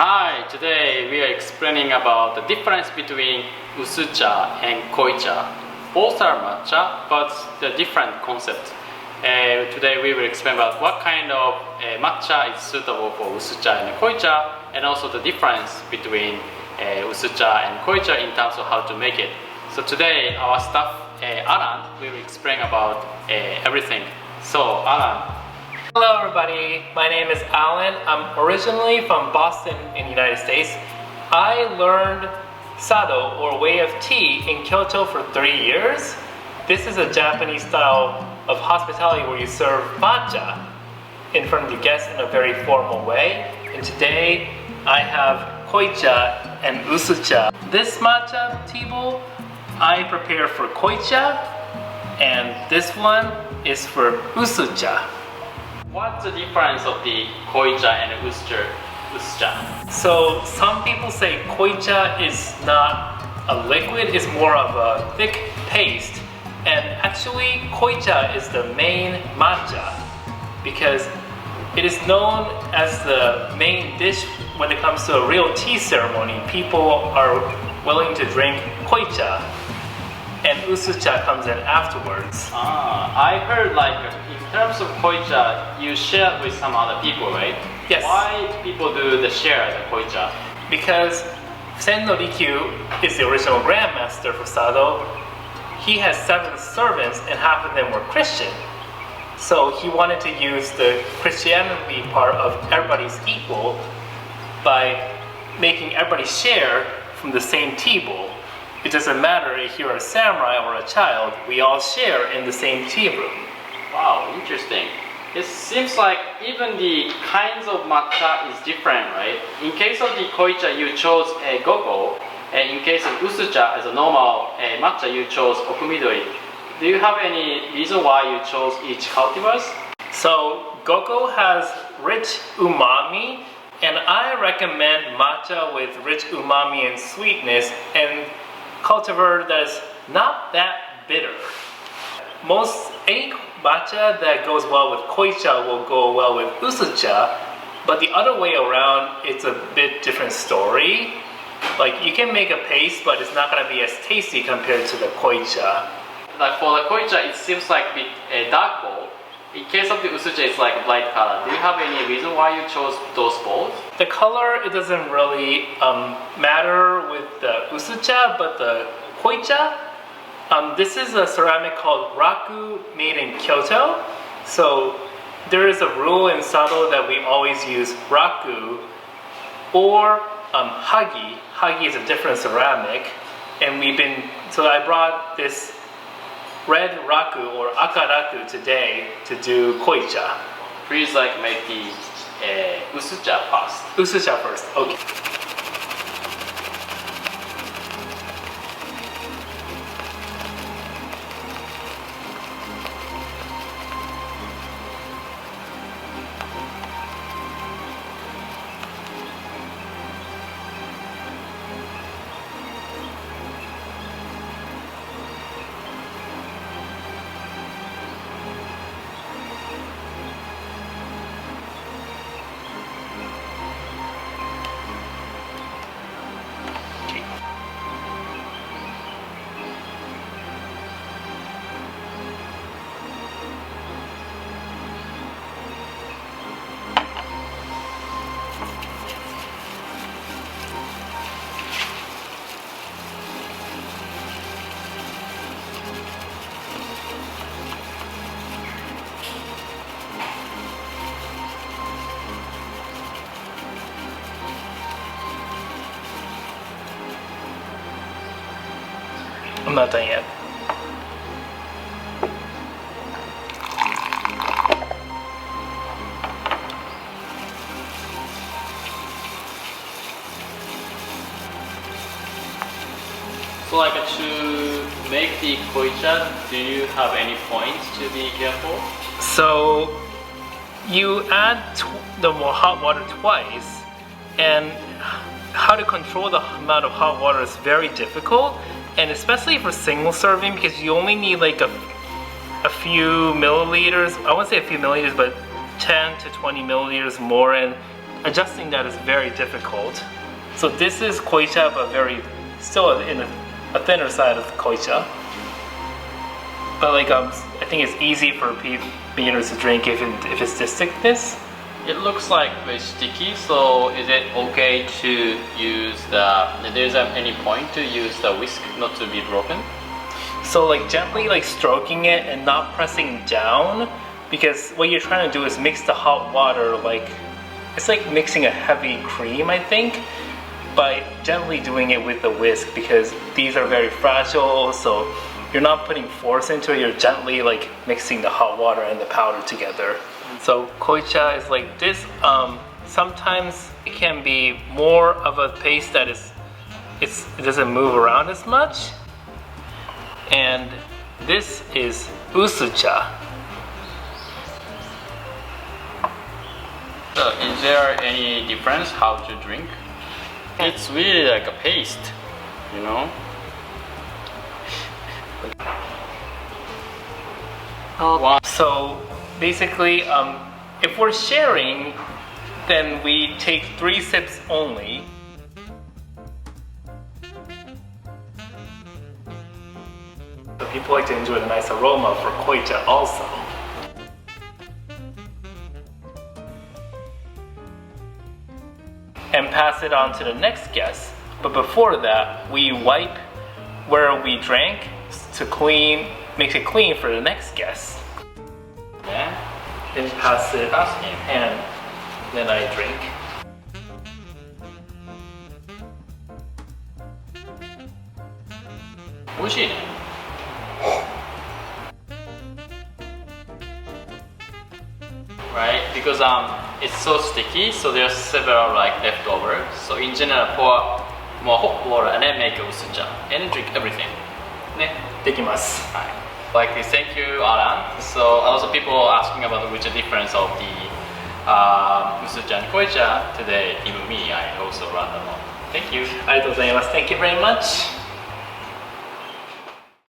Hi, today we are explaining about the difference between Usucha and Koicha. Both are matcha, but the different concept. Today we will explain about what kind of matcha is suitable for Usucha and Koicha, and also the difference between Usucha and Koicha in terms of how to make it. So today our staff, Alan, will explain about everything. So Alan. Hello everybody, my name is Alan. I'm originally from Boston in the United States. I learned sado, or way of tea, in Kyoto for 3 years. This is a Japanese style of hospitality where you serve matcha in front of the guests in a very formal way. And today I have Koicha and Usucha. This matcha tea bowl I prepare for Koicha, and this one is for Usucha. What's the difference of the Koicha and Usucha? So some people say Koicha is not a liquid, it's more of a thick paste. And actually Koicha is the main matcha because it is known as the main dish when it comes to a real tea ceremony. People are willing to drink Koicha, and Usucha comes in afterwards. I heard in terms of Koicha, you share with some other people, right? Yes. Why people do the share the Koicha? Because Sen no Rikyu is the original grandmaster for Sado. He has 7 servants and half of them were Christian. So he wanted to use the Christianity part of everybody's equal by making everybody share from the same tea bowl. It doesn't matter if you're a samurai or a child, we all share in the same tea room. Wow, interesting. It seems like even the kinds of matcha is different, right? In case of the Koicha, you chose a Goko, and in case of Usucha, as a normal matcha, you chose Okumidori. Do you have any reason why you chose each cultivars? So, Goko has rich umami, and I recommend matcha with rich umami and sweetness, and cultivar that is not that bitter. Any matcha that goes well with Koicha will go well with Usucha, but the other way around, it's a bit different story. Like, you can make a paste, but it's not going to be as tasty compared to the Koicha. Like for the Koicha, it seems like a dark bowl. In case of the Usucha, it's like a bright color. Do you have any reason why you chose those bowls? The color, it doesn't really matter with the Usucha, but the Koicha, this is a ceramic called Raku, made in Kyoto. So there is a rule in Sado that we always use Raku or Hagi. Hagi is a different ceramic, and so I brought this red Raku or Akaraku today to do Koicha. Please make the Usucha first. Usucha first, okay. I'm not done yet. So to make the Koicha, do you have any points to be careful? So you add the hot water twice, and how to control the amount of hot water is very difficult. And especially for single serving, because you only need like a few milliliters. I won't say a few milliliters, but 10 to 20 milliliters more. And adjusting that is very difficult. So this is Koicha, but still in a thinner side of Koicha. But like I think it's easy for beginners to drink if it's this thickness. It looks like very sticky, so is it okay to use there's any point to use the whisk not to be broken? So like gently like stroking it and not pressing down, because what you're trying to do is mix the hot water it's like mixing a heavy cream, I think, by gently doing it with the whisk, because these are very fragile, so you're not putting force into it, you're gently like mixing the hot water and the powder together. So Koicha is like this. Sometimes it can be more of a paste that it doesn't move around as much. And this is Usucha. So is there any difference how to drink? It's really like a paste, you know? So basically, if we're sharing, then we take 3 sips only. So people like to enjoy the nice aroma for Koicha also. And pass it on to the next guest. But before that, we wipe where we drank to make it clean for the next guest. Yeah. Then pass it and then I drink. Right, because it's so sticky, so there's several like leftovers. So in general, pour more hot water and then make a usucha and drink everything. ね。できます。はい。Like this, thank you, Alan. So also people asking about which difference of the Usucha and Koicha today. Even me, I also learned a lot. Thank you. ありがとうございます。Thank you very much.